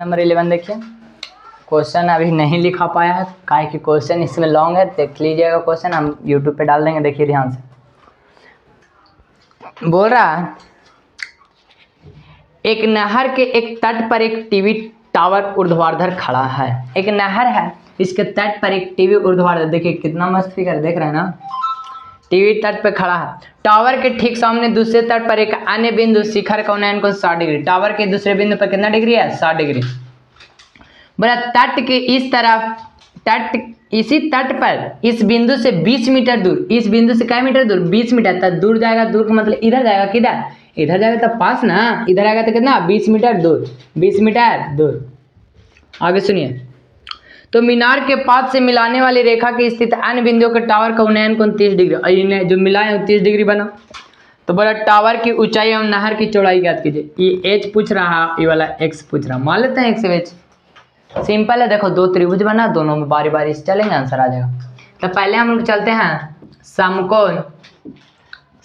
Number 11 देखिए। Question अभी नहीं लिखा पाया है, काहे कि क्वेश्चन इसमें लॉन्ग है। देख लीजिएगा क्वेश्चन, हम यूट्यूब पे डाल देंगे, देखिए ध्यान से। बोल रहा है एक नहर के एक तट पर एक टीवी टावर ऊर्ध्वाधर खड़ा है। एक नहर है, इसके तट पर एक टीवी ऊर्ध्वाधर, देखिए कितना मस्त फिगर देख रहे हैं ना। टीवी तट पर खड़ा है। टावर के ठीक सामने दूसरे तट पर एक अन्य बिंदु शिखर का उन्नयन कोण 60 डिग्री। टावर के दूसरे बिंदु पर कितना डिग्री है? 60 डिग्री। बोला तट के इस तरफ, इसी तट पर इस बिंदु से 20 मीटर दूर, इस बिंदु से क्या मीटर दूर? 20 मीटर तक दूर जाएगा। दूर का मतलब इधर जाएगा, किधर? इधर जाएगा तो पास ना, इधर आएगा तो कितना? 20 मीटर दूर। 20 मीटर दूर। आगे सुनिए। तो मीनार के पास से मिलाने वाली रेखा की स्थित अन्य बिंदुओं के टावर का उन्नयन कोण 30 डिग्री। और इन्हें जो मिलाए 30 डिग्री बना। तो बोला टावर की ऊंचाई एवं नहर की चौड़ाई ज्ञात कीजिए। ये एच पूछ रहा, ये वाला एक्स पूछ रहा। मान लेते हैं एक्स एच। सिंपल है, देखो दो त्रिभुज बना, दोनों में बारी बारी से चलेंगे, आंसर आ जाएगा। तो पहले हम लोग चलते हैं समकोण।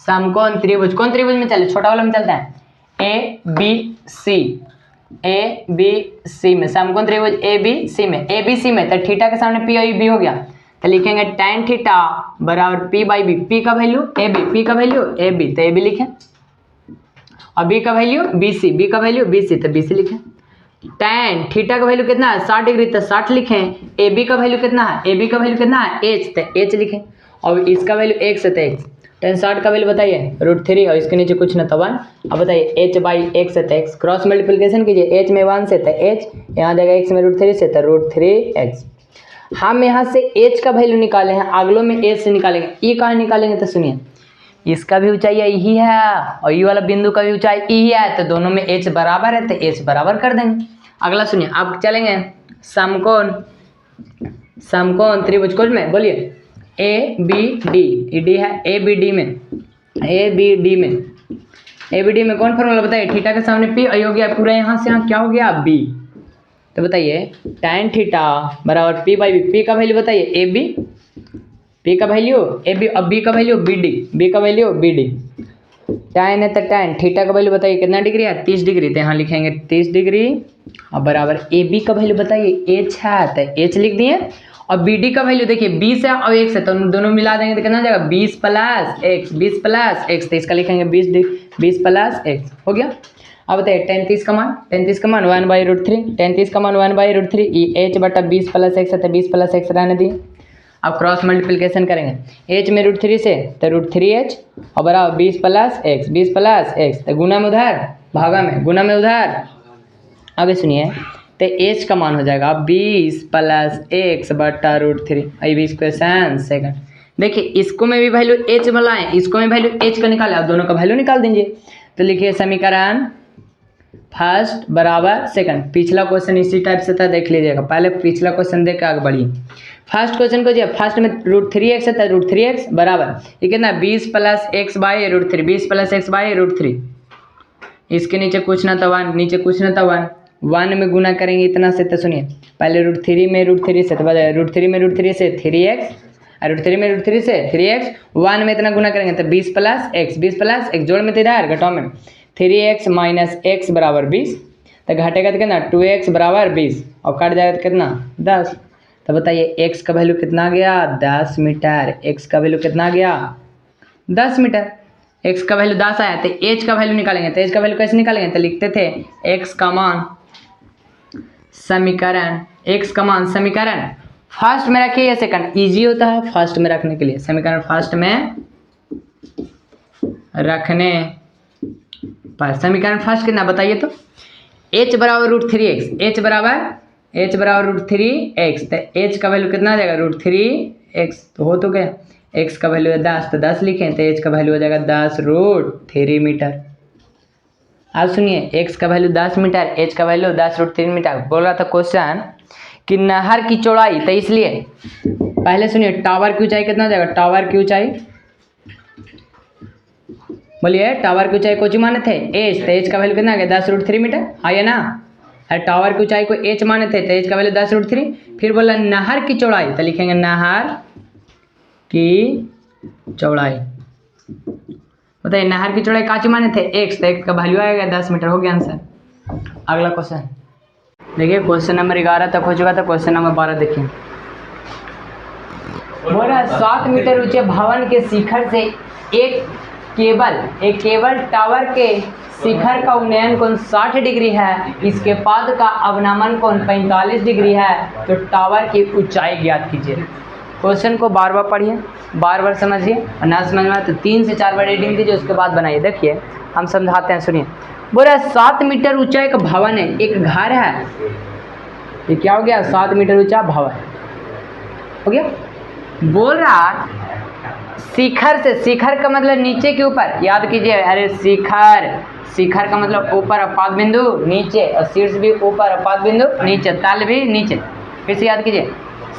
समकोण त्रिभुज, कौन त्रिभुज में चले? छोटा वाला में चलते हैं। A B C, A B C में समकोण त्रिभुज ए बी सी में। ए बी सी में तो थीटा के सामने पी और बी हो गया, तो लिखेंगे tan थीटा बराबर पी बाई बी। पी का वैल्यू ए बी, पी का वैल्यू ए बी, तो ए बी लिखें। और बी का वैल्यू बी सी, बी का वैल्यू बी सी, तो बी सी लिखें। tan थीटा का वैल्यू कितना है? 60 डिग्री, तो 60 लिखें। ए बी का वैल्यू कितना है? ए बी का वैल्यू कितना है? एच, तो एच लिखें। और इसका वैल्यू एक्स है, तो एक्स। tan 60 का वैल्यू बताइए √3, और इसके नीचे कुछ ना तो 1। अब बताइए h बाई एक्स है तो एक्स। क्रॉस मल्टीप्लिकेशन कीजिए, h में 1 से तो h, यहाँ जाएगा x में √3 से तो √3x। हम यहाँ से h का वैल्यू निकाले हैं, अगलों में h से निकालेंगे। ये कहाँ निकालेंगे? तो सुनिए, इसका भी ऊंचाई यही है और ये वाला बिंदु का भी ऊंचाई यही है, तो दोनों में h बराबर है, तो h बराबर कर देंगे। अगला सुनिए, अब चलेंगे समकोण। समकोण त्रिभुज कोण में बोलिए ए बी डी। डी है ए बी डी में, ए बी डी में। ए बी डी में कौन फॉर्मूला बताइए? थीटा के सामने पी और हो गया पूरा, यहाँ से यहाँ क्या हो गया? बी। तो बताइए tan थीटा बराबर पी बाई बी। पी का वैल्यू बताइए ए बी, पी का वैल्यू ए बी, और बी का वैल्यू बी डी, बी का वैल्यू बी डी। tan है तो tan थीटा का वैल्यू बताइए कितना डिग्री है? 30 डिग्री, तो यहाँ लिखेंगे 30 डिग्री। और बराबर ए बी का वैल्यू बताइए एच है, तो एच लिख दिए। और बी डी का वैल्यू देखिए 20 है और एक्स है, तो दोनों मिला देंगे तो कितना जाएगा? 20 प्लस एक्स, 20 प्लस एक्स, तो इसका लिखेंगे 20 प्लस एक्स हो गया। अब बताइए tan 30 का मान, tan 30 का मान 1/√3, tan 30 का मान 1/√3। ये h बटा 20 प्लस एक्स है, तो 20 प्लस एक्स रहने दिए। अब क्रॉस मल्टीप्लिकेशन करेंगे, h में √3 से तो √3h और बराबर 20 प्लस एक्स, 20 प्लस एक्स, तो गुना में उधर, भागा में, गुना में उधर। आगे सुनिए, तो h का मान हो जाएगा 20 प्लस एक्स बटा √3। अभी क्वेश्चन सेकंड देखिए, इसको में भी वैल्यू h बनाए, इसको में वैल्यू h का निकाले, आप दोनों का वैल्यू निकाल दीजिए। तो लिखिए समीकरण फर्स्ट बराबर सेकंड। पिछला क्वेश्चन इसी टाइप से था, देख लीजिएगा। पहले पिछला क्वेश्चन देख के आगे बढ़िए। फर्स्ट क्वेश्चन को जो फर्स्ट में √3x है, तो √3x बराबर ये कितना? 20 plus x by √3, 20 plus x by √3। इसके नीचे कुछ ना तो 1, नीचे कुछ ना तो 1, 1 में गुना करेंगे इतना से। तो सुनिए, पहले √3 में √3 से, तो बजाय √3 में √3 से 3x, और √3 में √3 से 3x, 1 में इतना गुना करेंगे तो 20 प्लस एक्स, 20 प्लस एक्स, जोड़ में तो इधर, घटाओ में 3x माइनस एक्स बराबर 20, तो घटेगा तो कितना? 2x बराबर 20, और काट जाएगा तो कितना? 10। तो बताइए x का वैल्यू कितना आ गया? 10 मीटर। x का वैल्यू कितना आ गया? 10 मीटर। x का वैल्यू 10 आया, तो h का वैल्यू निकालेंगे। तो h का वैल्यू कैसे निकालेंगे? तो लिखते थे x का मान समीकरण, x का मान समीकरण फर्स्ट में रखिए या सेकंड, इजी होता है फर्स्ट में रखने के लिए। समीकरण फर्स्ट में रखने पर समीकरण फर्स्ट कितना बताइए? तो h बराबर √3x, h बराबर √3x, तो h का वैल्यू कितना आ जाएगा? √3x, तो हो तो गया। x का वैल्यू है 10, तो 10 लिखें, तो h का वैल्यू हो जाएगा 10√3 मीटर। अब सुनिए, x का वैल्यू 10 मीटर, h का वैल्यू 10√3 मीटर। बोल रहा था क्वेश्चन कि नहर की चौड़ाई, तो इसलिए पहले सुनिए टावर की ऊंचाई कितना हो जाएगा? टावर की ऊंचाई बोलिए, टावर की ऊंचाई को माने थे h, तो h का वैल्यू कितना आ गया? 10√3 मीटर, आइए ना। अरे टावर की ऊंचाई को h माने थे, तो h का वैल्यू 10√3। फिर बोला नहर की चौड़ाई, तो लिखेंगे नहर की चौड़ाई। बताइए नहर की चौड़ाई काची माने थे? x, तो x का वैल्यू आएगा 10 मीटर, हो गया आंसर। अगला क्वेश्चन, देखिए क्वेश्चन नंबर 11 तक हो चुका था, क्वेश्चन नंबर 12 देखिए। बोल रहा है 7 मीटर ऊंचे भवन के शिखर से एक केबल टावर के शिखर का उन्नयन कोण 60 डिग्री है, इसके पाद का अवनमन कोण 45 डिग्री है, तो टावर की ऊंचाई ज्ञात कीजिए। क्वेश्चन को बार बार पढ़िए, बार बार समझिए, और ना समझ में आए तो 3 से 4 बार रीडिंग दीजिए, उसके बाद बनाइए। देखिए हम समझाते हैं, सुनिए। बोल रहा है 7 मीटर ऊंचा एक भवन है, एक घर है। ये क्या हो गया? 7 मीटर ऊंचा भवन हो गया। बोल रहा शिखर से, शिखर का मतलब नीचे के ऊपर, याद कीजिए। अरे शिखर का मतलब ऊपर अपाद बिंदु नीचे, और शीर्ष भी ऊपर अपाद बिंदु नीचे, तल भी नीचे। फिर से याद कीजिए,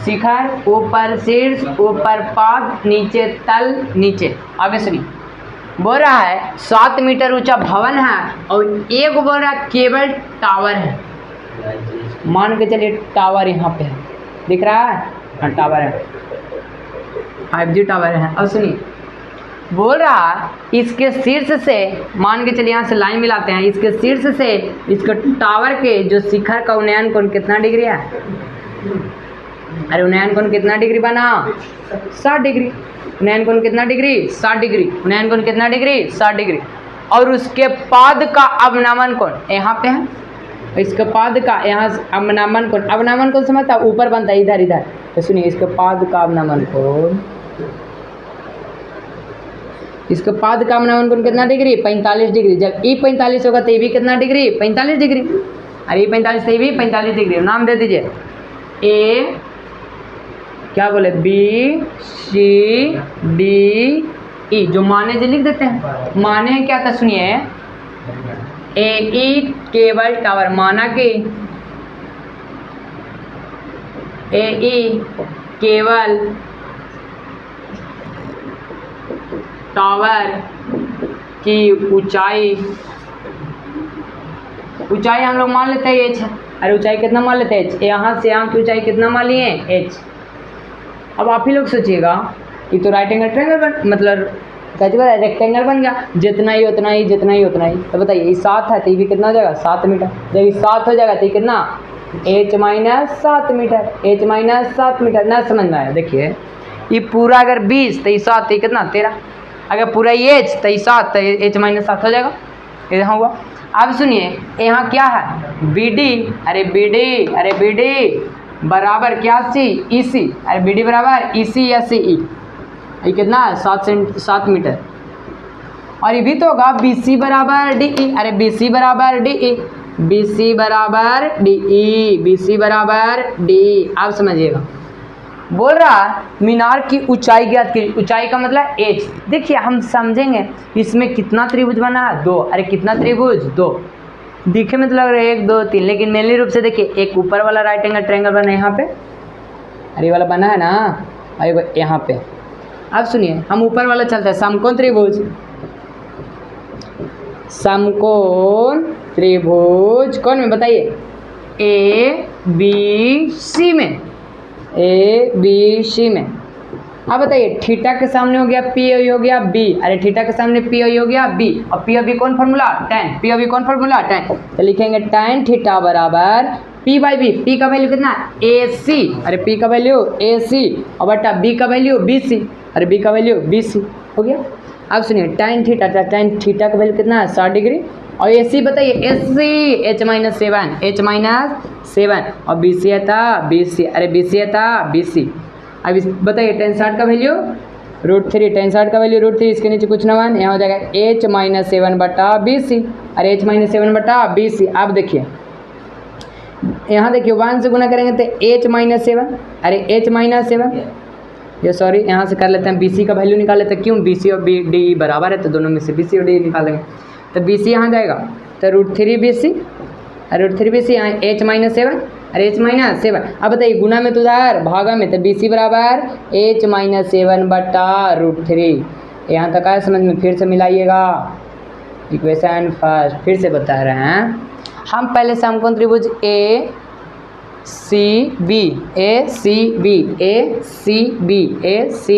शिखर ऊपर शीर्ष, ऊपर पाद, नीचे तल, नीचे। आगे सुनिए। बोल रहा है 7 मीटर ऊंचा भवन है और एक बोल रहा केबल टावर है। मान के चलिए टावर यहाँ पे है, दिख रहा है? हाँ टावर है, 5G टावर है। अब सुनिए, बोल रहा इसके शीर्ष से, मान के चलिए यहाँ से लाइन मिलाते हैं, इसके शीर्ष से इसके टावर के जो शिखर का उन्नयन कोण कितना डिग्री है? अरे उन्नयन कोण कितना डिग्री बना? 60 डिग्री। उन्नयन कोण कितना डिग्री? 60 डिग्री। उन्नयन कोण कितना डिग्री? 60 डिग्री। और उसके पाद का अवनमन कोण यहाँ पे है, इसके पाद का यहाँ अवनमन कोण समझता? ऊपर बनता है, इधर। तो सुनिए, इसके पाद का अवनमन कोण, इसके पाद का अवनमन कोण कितना डिग्री? 45 डिग्री। जब ई 45 होगा तो ये भी कितना डिग्री? 45 डिग्री। अरे ये 45 तो ये भी 45 डिग्री। नाम दे दीजिए, ए क्या बोले, बी सी डी ई। जो माने जो लिख देते हैं, माने क्या था? सुनिए, ए ई केबल टावर, माना कि ए ई केबल टावर की ऊंचाई हम लोग मान लेते हैं एच। अरे ऊंचाई कितना मान लेते हैं? एच। यहाँ से यहाँ की ऊंचाई कितना मान लिए? एच। अब आप ही लोग सोचिएगा, ये तो राइट एंगल ट्रायंगल बन, मतलब कैसे बोला, रेक्टेंगल बन गया। जितना ही उतना ही, जितना ही उतना ही। तो बताइए, ये 7 है तो ये भी कितना हो जाएगा? 7 मीटर। जब ये 7 हो जाएगा तो ये कितना? h minus 7 metre. h minus 7 metre. ना समझ में आया? देखिए, ये पूरा अगर 20 तो ये 7, तो ये कितना? 13। अगर पूरा ये h तो ये 7, तो h माइनस 7 हो जाएगा। यहाँ हुआ। अब सुनिए, यहाँ क्या है? B D. अरे बी डी बराबर क्या? सी ई सी। अरे बी डी बराबर ई सी या सी ई। ये कितना है? 7 मीटर। और ये भी तो होगा बी सी बराबर डी ई। अरे बी सी बराबर डी ई, बी सी बराबर डी ई, बी सी बराबर डी। आप समझिएगा। बोल रहा मीनार की ऊंचाई ज्ञात कीजिए। ऊंचाई का मतलब एच। देखिए हम समझेंगे, इसमें कितना त्रिभुज बना है? 2। अरे कितना त्रिभुज? 2। दिखे में तो लग रहा है 1 2 3, लेकिन मेनली रूप से देखिए, एक ऊपर वाला राइट एंगल ट्रायंगल बना है यहाँ पे, अरे वाला बना है ना, अरे यहाँ पे। अब सुनिए, हम ऊपर वाला चलते हैं, समकोण त्रिभुज। समकोण त्रिभुज कौन में बताइए? ए बी सी में, ए बी सी में। अब बताइए, थीटा के सामने हो गया पी हो गया बी। अरे थीटा के सामने पी हो गया बी, और पी और बी कौन फॉर्मूला? tan। पी और बी कौन फॉर्मूला? tan। तो लिखेंगे tan थीटा बराबर पी बाई बी। पी का वैल्यू कितना? ए सी। अरे पी का वैल्यू ए सी, और बटा बी का वैल्यू बी सी। अरे बी का वैल्यू बी सी हो गया। अब सुनिए, tan थीटा का वैल्यू कितना है? 60 डिग्री। और ए सी बताइए, एस सी h माइनस 7, और बी सी है था बी सी। अरे बी सी है था बी सी। अब इस बताइए, tan 60 का वैल्यू √3, tan 60 का वैल्यू √3, इसके नीचे कुछ ना मान, यहाँ हो जाएगा h माइनस 7 बटा बी सी। अरे h माइनस 7 बटा बी सी। अब देखिए, यहाँ देखिए 1 से गुना करेंगे तो h माइनस 7। अरे h माइनस 7, ये सॉरी, यहाँ से कर लेते हैं, बी सी का वैल्यू निकाल लेते हैं। क्यों? बी सी और बी डी बराबर है, तो दोनों में से बी सी और डी निकालेंगे। तो बी सी यहाँ जाएगा तो √3 बी सी, √3 बी सी, यहाँ h माइनस 7। अरे h माइनस 7। अब बताइए, गुना में तो उधर, भागा में, तो बी सी बराबर h माइनस 7 बटा √3। यहाँ तक आया समझ में? फिर से मिलाइएगा इक्वेशन फर्स्ट। फिर से बता रहे हैं हम, पहले समकोण त्रिभुज ए C B, A C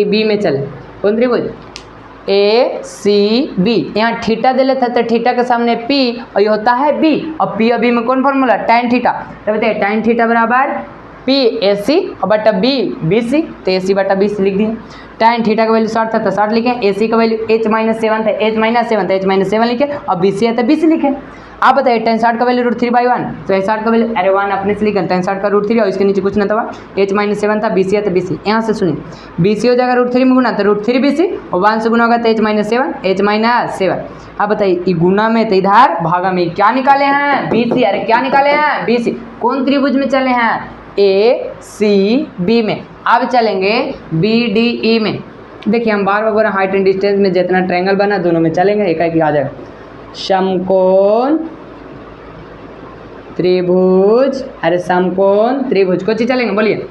B में चले। कौन त्रिभुज? ए सी बी, यहाँ थीटा दे लेता है तो थीटा के सामने पी और ये होता है बी, और पी और बी में कौन फॉर्मूला, tan थीटा। तो बताइए tan थीटा बराबर पी ए सी और बटा बी बी सी, तो ए सी बटा बी सी लिख दिए। tan थीटा का वैल्यू 60 था तो 60 लिखे, ए सी का वैल्यू h-7 था, h-7 तो h-7 लिखे, और बी सी है तो बी सी लिखे। आप बताइए tan 60 का वैल्यू √3/1, तो h 60 का वैल्यू अरे 1 अपने से लिखा, tan 60 का √3 और इसके नीचे कुछ ना था, h-7 था, BC है तो BC, यहाँ से सुनिए BC हो जाएगा √3 में गुना तो √3 BC, और 1 से गुना होगा तो h-7। आप बताइए ये गुना में तो इधर भागा में क्या निकाले हैं, BC, अरे क्या निकाले हैं BC, कौन त्रिभुज में चले हैं, ACB में। अब चलेंगे BDE में। देखिए हम बार बार बोल रहे हैं हाइट एंड डिस्टेंस में जितना ट्रायंगल बना दोनों में चलेंगे, एक एक आ जाएगा। समकोण त्रिभुज, अरे समकोण त्रिभुज को चीज चलेंगे, बोलिए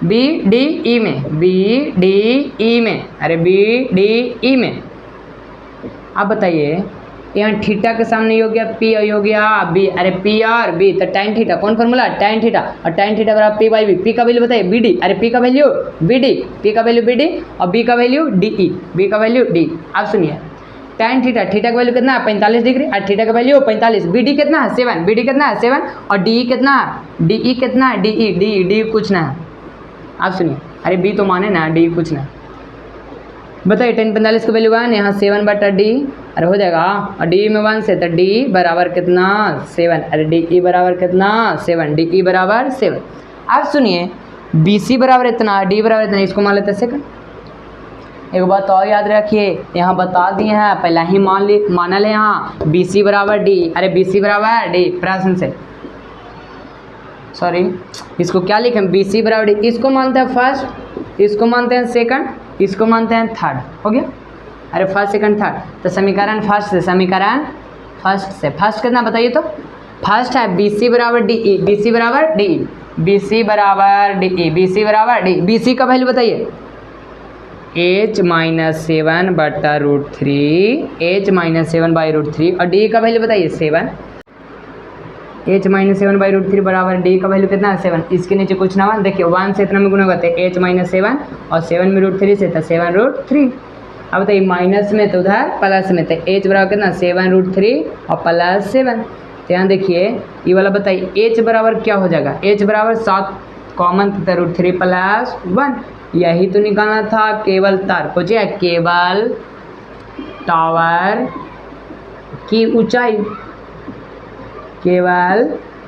BDE में, BDE में, अरे BDE में। आप बताइए यहाँ थीटा के सामने हो गया पी और हो गया बी, अरे पी और बी तो tan थीटा कौन फॉर्मूला, tan थीटा, और tan थीटा बराबर पी बाई बी। पी का वैल्यू बताइए BD, अरे पी का वैल्यू BD, पी का वैल्यू BD और बी का वैल्यू DE, बी का वैल्यू D। आप सुनिए tan थीटा, थीटा का वैल्यू कितना है 45 डिग्री, और थीटा का वैल्यू 45, BD कितना है 7, BD कितना है 7, और DE कितना है, DE कितना है DE कुछ ना है। आप सुनिए अरे बी तो माने ना, DE कुछ ना। बताइए tan 45 का वैल्यू 1, यहाँ 7 बटा D, अरे हो जाएगा, और DE में 1 से तो D बराबर कितना 7, अरे DE बराबर कितना 7, DE बराबर 7। अब सुनिए BC बराबर इतना, D बराबर इतना, इसको मान लेते हैं सेकंड। एक बात और याद रखिए, यहाँ बता दिए हैं पहला ही माना ले, यहाँ BC बराबर D, अरे BC बराबर D प्रश्न से, सॉरी इसको क्या लिखें, BC बराबर D, इसको मानते हैं फर्स्ट, इसको मानते हैं सेकंड, इसको मानते हैं थर्ड, हो गया। अरे फर्स्ट सेकंड थर्ड, तो समीकरण फर्स्ट से, समीकरण फर्स्ट से, फर्स्ट कितना बताइए, तो फर्स्ट है BC बराबर DE, BC बराबर DE, BC बराबर DE, BC बराबर D। BC का वैल्यू बताइए h-7 बटा √3, h-7 बाई √3, और D का वैल्यू बताइए 7, h-7 बाई √3 बराबर D का वैल्यू कितना है 7, इसके नीचे कुछ ना, देखिए 1 से इतना में गुना होता है h-7 और 7 में √3 से था 7√3। अब बताइए माइनस में तो उधर प्लस में, तो h बराबर कितना 7√3 और प्लस 7। तो यहाँ देखिए ये वाला बताइए h बराबर क्या हो जाएगा, h बराबर 7 कॉमन था √3 प्लस 1, यही तो निकालना था केवल तार को, केवल टावर की ऊंचाई, केवल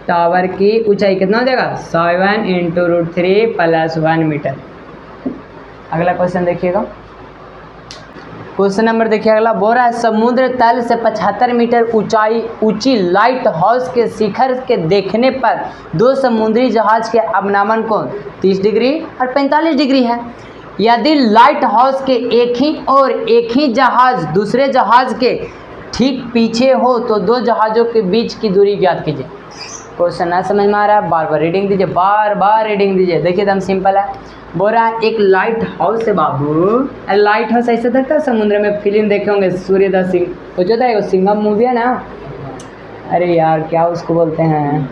टावर की ऊंचाई कितना हो जाएगा 7 इंटू √3 प्लस 1 मीटर। अगला क्वेश्चन देखिएगा, क्वेश्चन नंबर देखिए अगला, बोल रहा है समुद्र तल से 75 मीटर ऊंची लाइट हाउस के शिखर के देखने पर दो समुद्री जहाज के अवनामन कोण 30 डिग्री और 45 डिग्री है। यदि लाइट हाउस के एक ही और एक ही जहाज दूसरे जहाज के ठीक पीछे हो तो दो जहाज़ों के बीच की दूरी ज्ञात कीजिए। क्वेश्चन ना समझ में आ रहा है, बार बार रीडिंग दीजिए, बार बार रीडिंग दीजिए। देखिए एकदम सिंपल है, बोल रहा है एक लाइट हाउस है बाबू, लाइट हाउस ऐसे दिखता है समुद्र में, फिल्म देखे होंगे सूर्यदास सिंह, वो जो था सिंघम मूवी है ना, अरे यार क्या उसको बोलते हैं,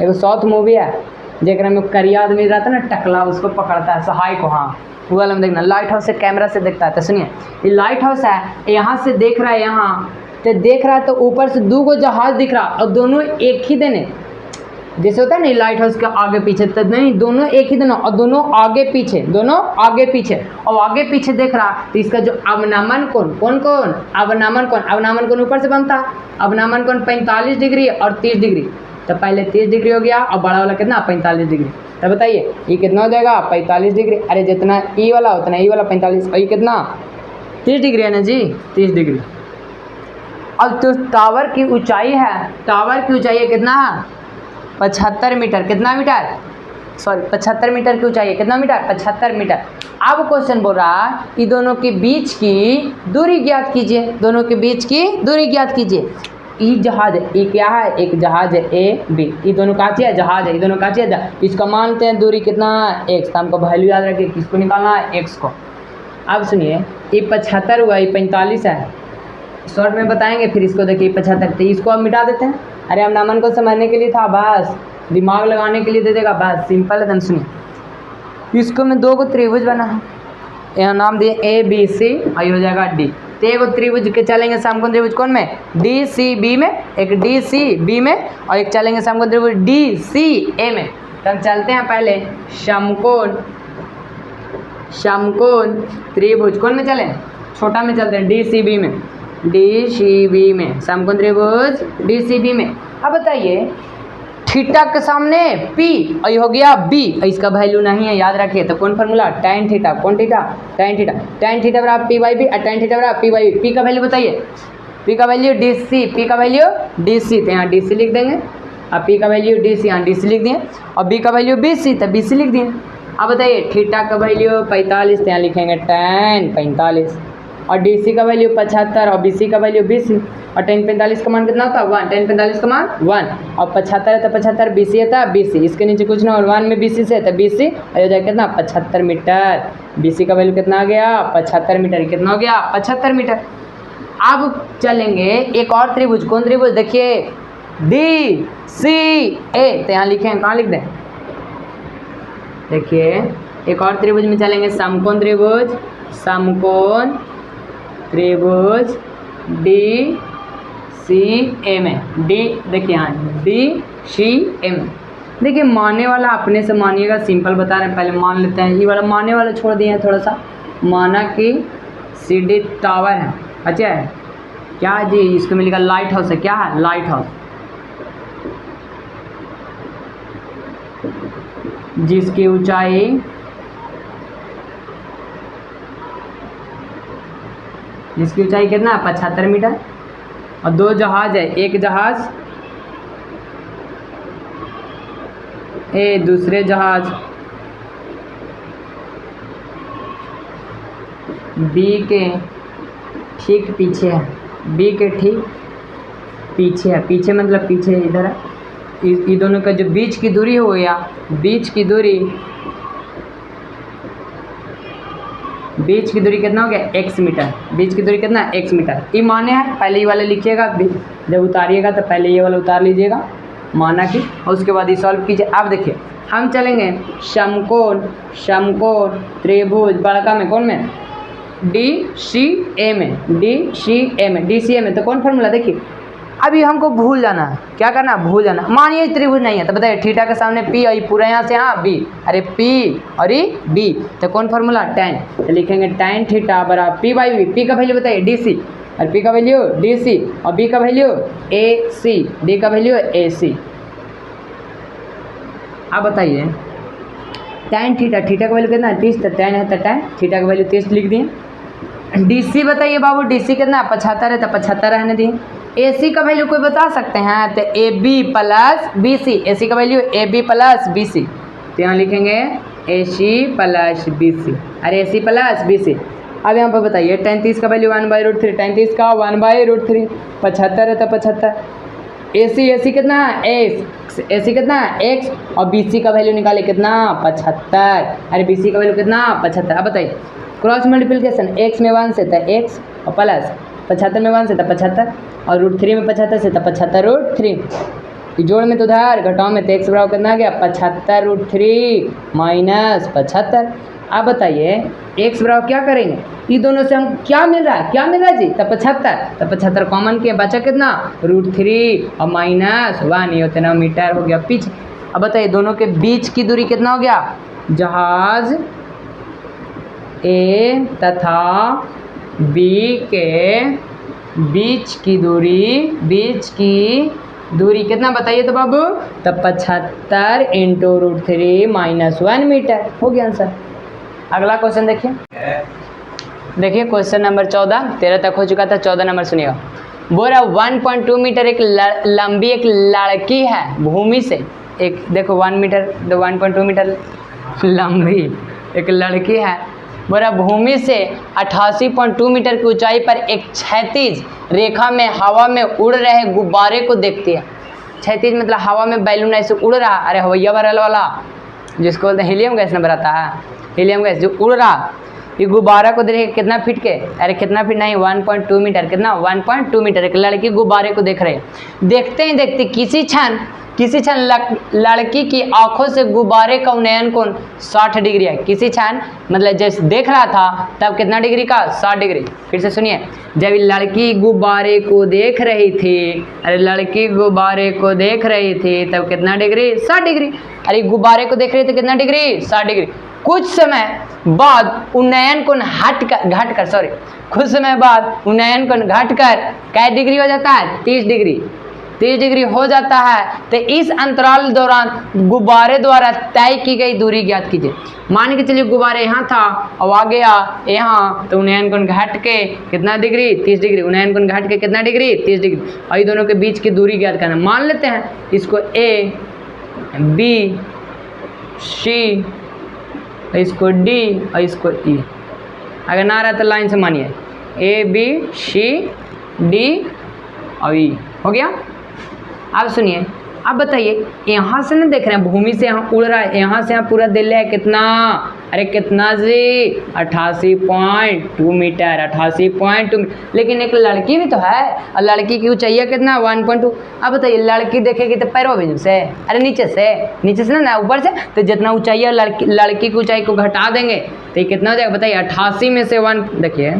एक साउथ मूवी है जेकरा में करिया आदमी रहता है ना टकला, उसको पकड़ता है सहाय को, हाँ वो वाला में देखना। लाइट हाउस से कैमरा से देखता है। तो सुनिए ये लाइट हाउस है, यहाँ से देख रहा है, यहाँ तो देख रहा है तो ऊपर से दो गो जहाज दिख रहा और दोनों एक ही देने, जैसे होता है नहीं लाइट हाउस के आगे पीछे, तो नहीं दोनों एक ही देना और दोनों आगे पीछे, दोनों आगे पीछे और आगे पीछे देख रहा। तो इसका जो अवनामन कोण कौन कौन, अवनामन कोण ऊपर से बनता है, अवनामन कोण 45 डिग्री और 30 डिग्री। तो पहले 30 डिग्री हो गया और बड़ा वाला कितना 45 डिग्री। तो बताइए ये कितना हो जाएगा 45 डिग्री, अरे जितना ई वाला उतना ई वाला 45, और ये कितना 30 डिग्री है ना जी, 30 डिग्री। अब तो टावर की ऊंचाई है, टावर की ऊंचाई है कितना 75 मीटर, कितना मीटर, सॉरी 75 मीटर की ऊंचाई है, कितना मीटर 75 मीटर। अब क्वेश्चन बोल रहा है कि दोनों के बीच की दूरी ज्ञात कीजिए, दोनों के बीच की दूरी ज्ञात कीजिए। ई जहाज है, ई क्या है, एक जहाज है ए बी, ये दोनों काची है जहाज है, ये दोनों काची है, इसका मानते हैं दूरी कितना x, तो हमको वैल्यू याद रखिए किसको निकालना है x को। अब सुनिए ये 75 हुआ, ये 45 है, शॉर्ट में बताएंगे फिर इसको देखिए 75, तो इसको अब मिटा देते हैं। अरे हम नामन को समझने के लिए था, बस दिमाग लगाने के लिए दे देगा, बस सिंपल है। सुनिए इसको में दो को त्रिभुज बना है, यहाँ नाम दिए ए बी सी, आई हो जाएगा डी। तो एक त्रिभुज के चलेंगे समकोण त्रिभुज कौन में, डी सी बी में, एक डी सी बी में और एक चलेंगे समकोण त्रिभुज डी सी ए में। तो हम चलते हैं पहले समकोण त्रिभुज कौन में चले, छोटा में चलते हैं डी सी बी में, डी सी बी में समकोण त्रिभुज डी सी बी में। अब बताइए थीटा के सामने P और ये हो गया B, इसका वैल्यू नहीं है याद रखिए। तो कौन फार्मूला, tan थीटा, कौन theta, tan theta, tan theta बराबर P बाई बी और tan थीटा बराबर P बाई बी। P का वैल्यू बताइए, P का वैल्यू DC, P का वैल्यू DC, तो यहाँ DC लिख देंगे और P का वैल्यू DC, यहाँ DC लिख दिए और B का वैल्यू BC, तो BC लिख दिए। अब बताइए थीटा का वैल्यू 45, तो यहाँ लिखेंगे tan 45 और DC का वैल्यू 75 और BC का वैल्यू 20 और tan 45 का मान कितना होता है 1, tan 45 का मान 1 और 75 है तो 75, BC है तो BC, इसके नीचे कुछ ना और 1 में BC से तो BC और हो जाएगा कितना 75 मीटर। BC का वैल्यू कितना आ गया 75 मीटर, कितना हो गया 75 मीटर। अब चलेंगे एक और त्रिभुज, कौन त्रिभुज देखिए डी सी ए, तो यहाँ लिखे हैं, कहाँ लिख दें, देखिए एक और त्रिभुज में चलेंगे समकोण त्रिभुज, समकोण त्रिभुज डी सी ए में, डी देखिए यहाँ डी सी ए में। देखिए मानने वाला अपने से मानिएगा, सिंपल बता रहे हैं, पहले मान लेते हैं। ये वाला मानने वाला छोड़ दिए हैं थोड़ा सा, माना कि सीडी टावर है, अच्छा है क्या जी, इसको मिलेगा लाइट हाउस है, क्या है लाइट हाउस, जिसकी ऊंचाई कितना 75 मीटर और दो जहाज है, एक जहाज ए, दूसरे जहाज बी के ठीक पीछे है, बी के ठीक पीछे है, पीछे मतलब पीछे इधर है। ये दोनों का जो बीच की दूरी हो गया, बीच की दूरी कितना हो गया x मीटर, बीच की दूरी कितना x मीटर। ये माने है, पहले ये वाला लिखिएगा, जब उतारिएगा तो पहले ये वाला उतार लीजिएगा माना कि, और उसके बाद ये सॉल्व कीजिए। अब देखिए हम चलेंगे समकोण त्रिभुज बड़का में, कौन में डी सी ए में, तो कौन फार्मूला देखिए। अभी हमको भूल जाना है, क्या करना है भूल जाना। मानिए त्रिभुज नहीं है तो बताइए थीटा के सामने P और पूरा यहाँ से यहाँ B, अरे P और ये B, तो कौन फार्मूला tan, तो लिखेंगे tan थीटा बराबर P बाई बी। P का वैल्यू बताइए DC और P का वैल्यू DC और B का वैल्यू AC, D का वैल्यू AC। अब बताइए tan थीटा का वैल्यू कितना 30, तो tan है तो tan थीटा का वैल्यू 30 लिख दिए। DC बताइए बाबू, DC कितना 75 है तो 75 रहने दिए। AC का वैल्यू कोई बता सकते हैं, तो AB प्लस BC, AC का वैल्यू AB प्लस BC, तो यहाँ लिखेंगे AC प्लस BC, अरे AC प्लस BC। अब यहाँ पर बताइए tan 30 का वैल्यू 1/√3, tan 30 का 1/√3, 75 है तो 75, AC कितना AC कितना x और BC का वैल्यू निकाले कितना 75, अरे BC का वैल्यू कितना 75। अब बताइए क्रॉस मल्टीप्लिकेशन, x में 1 से तो x और प्लस 75 में 1 से तो 75 और √3 में 75 से तो 75√3, जोड़ में तो उधार घटाओ में तो x बराबर कितना आ गया 75√3 माइनस 75। अब बताइए x बराबर क्या करेंगे, ये दोनों से हम क्या मिल रहा है जी, तो 75, तो 75 कॉमन किया, बचा कितना √3 और माइनस 1, ये उतना मीटर हो गया पीछे। अब बताइए दोनों के बीच की दूरी कितना हो गया, जहाज ए तथा B के बीच की दूरी कितना बताइए तो बाबू, तो 75 इंटू √3 माइनस 1 मीटर हो गया आंसर। अगला क्वेश्चन देखिए क्वेश्चन नंबर 14, 13 तक हो चुका था, 14 नंबर सुनिएगा। बोरा 1.2 मीटर एक लंबी एक लड़की है भूमि से, एक देखो 1 मीटर 1.2 मीटर लंबी एक लड़की है, बोरा भूमि से 88.2 मीटर की ऊंचाई पर एक क्षैतिज रेखा में हवा में उड़ रहे गुब्बारे को देखती है। क्षैतिज मतलब हवा में बैलून ऐसे उड़ रहा, अरे हवैया भरल वाला जिसको बोलते हैं हीलियम गैस नंबर आता है, हीलियम गैस जो उड़ रहा, ये गुब्बारा को देख कितना फीट के, अरे कितना फीट नहीं 1.2 मीटर, कितना 1.2 मीटर। एक लड़की गुब्बारे को देख रहे हैं। देखते ही देखते किसी क्षण लड़की की आंखों से गुब्बारे का उन्नयन कोण 60 डिग्री है। किसी क्षण मतलब जैसे देख रहा था तब कितना डिग्री का 60 डिग्री। फिर से सुनिए, जब लड़की गुब्बारे को देख रही थी, अरे लड़की गुब्बारे को देख रही थी तब कितना डिग्री 60 डिग्री। अरे गुब्बारे को देख रही थी कितना डिग्री 60 डिग्री। कुछ समय बाद उन्नयन कोण कुछ समय बाद उन्नयन कोण घटकर क्या डिग्री हो जाता है 30 डिग्री। 30 डिग्री हो जाता है। तो इस अंतराल दौरान गुब्बारे द्वारा तय की गई दूरी ज्ञात कीजिए। मान के चलिए गुब्बारे यहाँ था और आ गया यहाँ, तो उन्नयन कोण घट के कितना डिग्री 30 डिग्री। उन्नयन कोण घट के कितना डिग्री 30 डिग्री। और ये दोनों के बीच की दूरी ज्ञात करना। मान लेते हैं इसको ए बी सी, इसको डी और इसको ई। अगर ना रहा तो लाइन से मानिए ए बी सी डी और ई हो गया। अब सुनिए, अब बताइए यहाँ से ना देख रहे हैं भूमि से यहाँ उड़ रहा है, यहाँ से यहाँ पूरा दिल्ली है कितना, अरे कितना जी 88.2 मीटर, 88.2 मीटर। लेकिन एक लड़की भी तो है और लड़की की ऊंचाई कितना 1.2। अब बताइए लड़की देखेगी तो पैरों भी से, अरे नीचे से ना ऊपर से, तो जितना ऊंचाई है लड़की की ऊंचाई को घटा देंगे तो ये कितना हो जाएगा बताइए। 88 में से 1 देखिए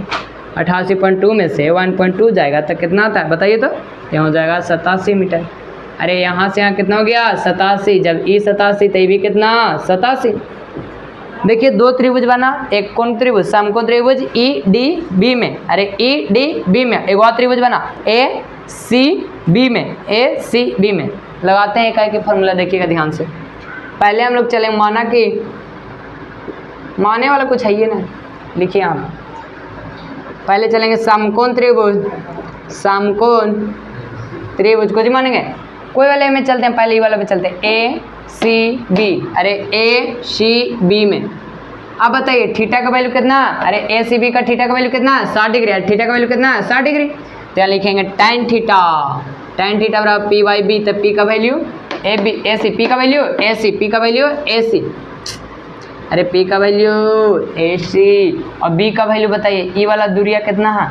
88.2 में से 1.2 जाएगा तो कितना आता है बताइए। तो यहाँ हो जाएगा 87 मीटर। अरे यहाँ से यहाँ कितना हो गया 87। जब ई 87 तो ये भी कितना 87। देखिए दो त्रिभुज बना, एक कोण त्रिभुज समकोण त्रिभुज ई डी बी में, अरे ई डी बी में एक और त्रिभुज बना ए सी बी में, ए सी बी में। लगाते हैं इकाई की फॉर्मूला देखिएगा ध्यान से। पहले हम लोग चले माना कि माने वाला कुछ है ये ना, लिखिए आप। पहले चलेंगे समकोण त्रिभुज, समकोण त्रिभुज को जी मानेंगे कोई वाले में चलते हैं, पहले ये वाला पे चलते हैं ए सी बी, अरे ए सी बी में। अब बताइए थीटा का वैल्यू कितना, अरे ए सी बी का थीटा का वैल्यू कितना 60 डिग्री, थीटा का वैल्यू कितना 60 डिग्री। तो यहाँ लिखेंगे tan थीटा, tan थीटा बराबर पी बाई बी। तो पी का value A B A C, P का वैल्यू ए सी, पी का वैल्यू ए सी, अरे पी का वैल्यू ए सी और बी का वैल्यू बताइए। ई वाला दूरिया कितना है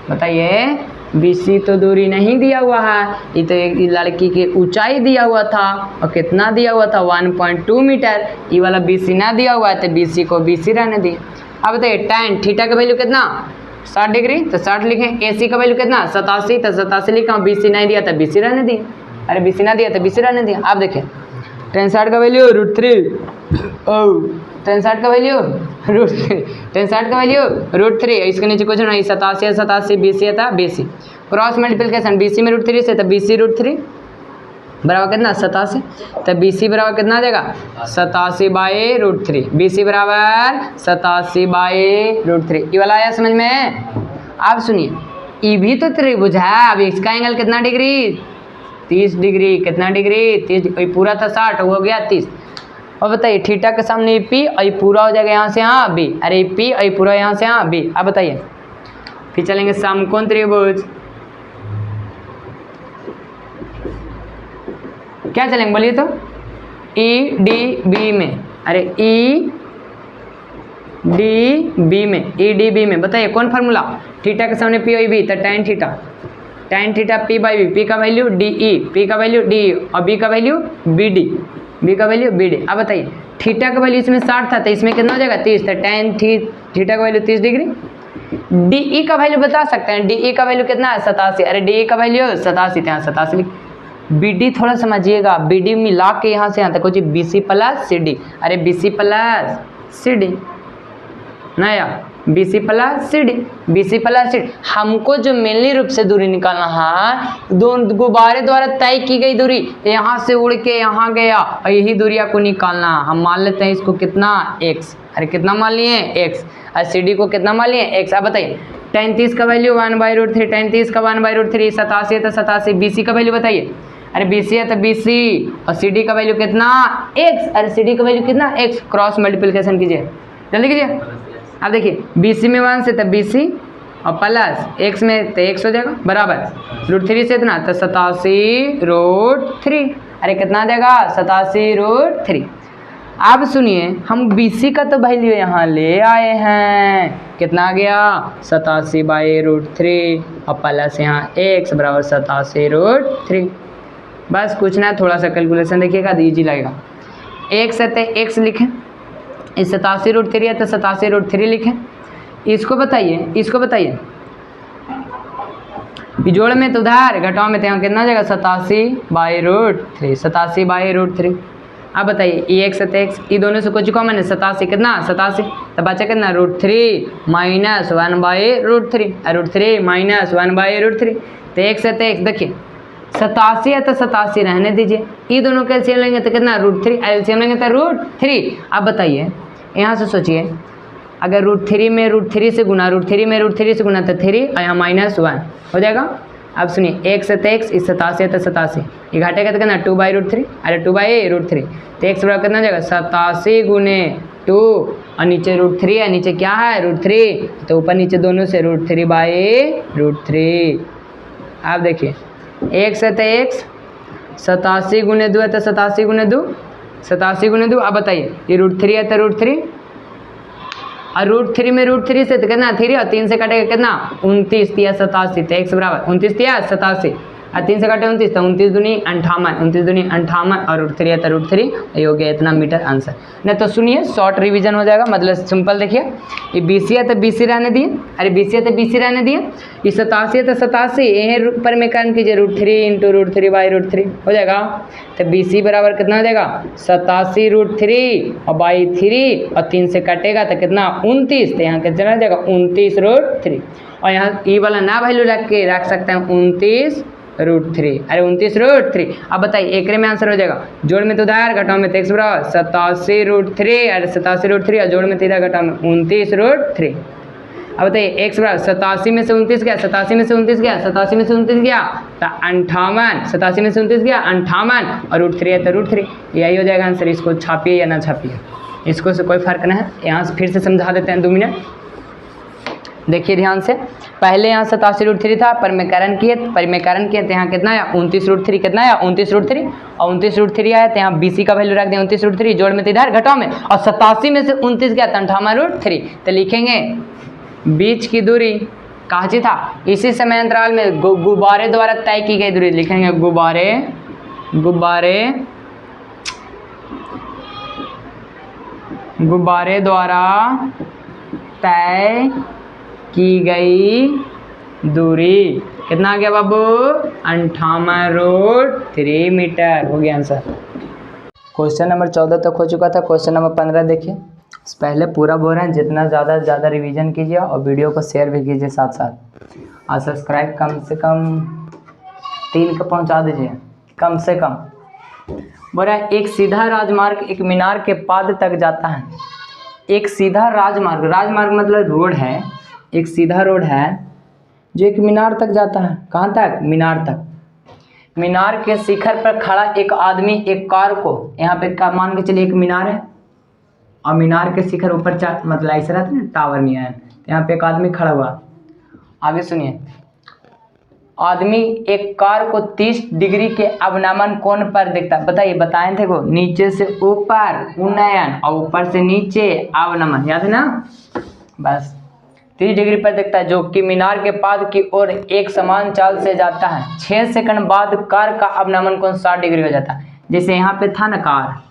बताइए। BC तो दूरी नहीं दिया हुआ है, ये तो एक लड़की की ऊंचाई दिया हुआ था और कितना दिया हुआ था 1.2 मीटर। ये वाला BC ना दिया हुआ है तो BC को BC रहने दिए। अब बताइए tan थीटा का वैल्यू कितना 60 डिग्री, तो 60 लिखें। AC का वैल्यू कितना 87, तो 87 लिखा। BC नहीं दिया तो BC रहने दिए, अरे BC ना दिया तो BC रहने दिया। आप देखिए tan 60 का वैल्यू √3, tan 60 का वैल्यू √3, tan 60 का वैल्यू √3। इसके नीचे कुछ नहीं 87 87 BC था BC। क्रॉस मल्टीप्लिकेशन BC में √3 से तो BC √3 बराबर कितना 87। तो BC बराबर कितना आ जाएगा 87/√3। BC बराबर 87/√3। ये वाला आया समझ में। आप सुनिए ये भी तो त्रिभुज है। अब इसका एंगल कितना डिग्री 30 डिग्री, कितना डिग्री 30। पूरा था 60 हो गया 30। और बताइए थीटा के सामने P और पूरा हो जाएगा यहाँ से यहाँ B, अरे P और पूरा यहाँ से यहाँ B। अब बताइए फिर चलेंगे समकोण त्रिभुज, क्या चलेंगे बोलिए तो ई डी बी में, अरे ई डी बी में, ई डी बी में बताइए कौन फार्मूला। थीटा के सामने P और B तो tan theta, tan theta P by B, P का वैल्यू डी ई, P का वैल्यू डी और B का वैल्यू बी डी, B का वैल्यू बी डी। अब बताइए थीटा का वैल्यू इसमें 60 था तो इसमें कितना हो जाएगा 30। तो tan थीटा का वैल्यू 30 डिग्री। डी ई का वैल्यू बता सकते हैं, डी ई का वैल्यू कितना है 87, अरे डी ई का वैल्यू 87, यहाँ 87 लिख। बी डी थोड़ा समझिएगा, बी डी मिला के यहाँ से यहाँ तक कुछ BC प्लस सी डी, अरे BC प्लस सी डी नया BC plus C D, BC plus C D. हमको जो मेनली रूप से दूरी निकालना है, दो गुब्बारे द्वारा तय की गई दूरी, यहाँ से उड़ के यहाँ गया और यही दूरी आपको निकालना। हम मान लेते हैं इसको कितना x, अरे कितना मान लिए x, और सी डी को कितना मान लिए x। अब बताइए tan 30 का वैल्यू 1/√3, tan 30 का 1/√3, 87 है तो 87। BC का वैल्यू बताइए, अरे BC है तो BC और CD का वैल्यू कितना x, अरे CD का वैल्यू कितना x। क्रॉस मल्टीप्लिकेशन कीजिए जल्दी कीजिए। अब देखिए BC में 1 से तो BC और प्लस x में तो x हो जाएगा बराबर √3 से इतना तो 87√3, अरे कितना आ जाएगा 87√3। अब सुनिए, हम BC का तो वैल्यू यहाँ ले आए हैं, कितना आ गया 87/√3 और प्लस यहाँ x बराबर 87√3। बस कुछ ना, थोड़ा सा कैलकुलेशन देखिएगा तो ईजी लगेगा। x है तो x लिखें, इस 87√3 है तो 87√3 लिखें। इसको बताइए जोड़ में तो उधार, घटाओ में तो यहाँ कितना हो जाएगा 87/√3, 87/√3। अब बताइए ये x है तो x, ये दोनों से कुछ कॉमन है 87, कितना 87, तो बचा कितना √3 माइनस 1/√3, √3 माइनस 1/√3। तो x है तो x, देखिए 87 है तो 87 रहने दीजिए, ये दोनों का एलसीएम लेंगे तो कितना √3, एलसीएम लेंगे तो √3। अब बताइए यहाँ से सोचिए, अगर √3 में √3 से गुना, √3 में √3 से गुना तो 3 और यहाँ -1 हो जाएगा। अब सुनिए x है तो x, इस 87 है तो 87, ये घटेगा तो कितना 2/√3, अरे 2/√3, तो x बराबर कितना हो जाएगा 87 गुने 2 और नीचे √3 है, नीचे क्या है √3, तो ऊपर नीचे दोनों से √3/√3। अब देखिए x है तो x, 87 गुने 2 है तो 87 गुने 2, 87 गुने 2। अब बताइए ये √3 है तो √3 और √3 में √3 से तो कितना 3 और 3 से कटेगा कितना 29 तिया 87, तो x बराबर 29 तिया 87 और 3 से कटे 29, तो 29 दूनी 58, 29 दूनी 58 और √3 है तो √3, ये हो गया इतना मीटर आंसर। नहीं तो सुनिए शॉर्ट रिवीजन हो जाएगा, मतलब सिंपल देखिए, ये BC है तो BC रहने दिए, अरे BC है तो BC रहने दिए, ये 87 है तो 87, यहीं पर में काम कीजिए √3 × √3/√3 हो जाएगा। तो BC बराबर कितना हो जाएगा 87√3 और बाई 3 और 3 से कटेगा तो कितना 29, तो यहाँ कितना हो जाएगा 29√3 और यहाँ ई वाला ना वैल्यू रख सकते हैं 29√3, अरे 29√3। अब बताइए एक में आंसर हो जाएगा, जोड़ में तो उधार, घटाओ में तो x बराबर 87√3, अरे 87√3 और जोड़ में तो इधर घटाओ में 29√3। अब बताइए x बराबर 87 में से 29 गया, 87 में से 29 गया, 87 में से 29 गया तो 58, 87 में से 29 गया 58 और √3 है तो √3, यही हो जाएगा आंसर। इसको छापिए या ना छापिए, इसको से कोई फर्क नहीं है। यहाँ से फिर से समझा देते हैं 2 मिनट, देखिए ध्यान से। पहले यहाँ 87√3 था, परिमेयकरण किए तो यहाँ कितना आया 29√3, कितना आया 29√3 और 29√3 आया तो यहाँ BC का वैल्यू रख दें 29√3, जोड़ में तो इधर घटाओ में और 87 में से 29 गया तो 58√3, तो लिखेंगे बीच की दूरी काची था इसी समय अंतराल में गुब्बारे द्वारा तय की गई दूरी, लिखेंगे गुब्बारे द्वारा तय की गई दूरी, कितना आ गया बाबू 58√3 मीटर, हो गया आंसर। क्वेश्चन नंबर 14 तक हो चुका था, क्वेश्चन नंबर 15 देखिए। पहले पूरा बोल रहे हैं, जितना ज़्यादा से ज़्यादा रिवीजन कीजिए और वीडियो को शेयर भी कीजिए साथ साथ, और सब्सक्राइब कम से कम 3 का पहुंचा दीजिए कम से कम। बोल रहा है एक सीधा राजमार्ग एक मीनार के पाद तक जाता है। एक सीधा राजमार्ग मतलब रोड है, एक सीधा रोड है जो एक मीनार तक जाता है। कहाँ तक? मीनार तक। मीनार के शिखर पर खड़ा एक आदमी एक कार को, यहाँ पे मान के चलिए एक मीनार है और मीनार के शिखर ऊपर मतलब ऐसा रहता है ना टावर में है, तो यहाँ पे एक आदमी खड़ा हुआ। आगे सुनिए, आदमी एक कार को 30 डिग्री के अवनमन कोण पर देखता है। बताएं थे वो, नीचे से ऊपर उन्नयन और ऊपर से नीचे अवनमन, याद है ना। बस 30 डिग्री पर देखता है, जो कि मीनार के पाद की ओर एक समान चाल से जाता है। 6 सेकंड बाद कार का अवनमन कोण 60 डिग्री हो जाता है। जैसे यहाँ पे था ना कार,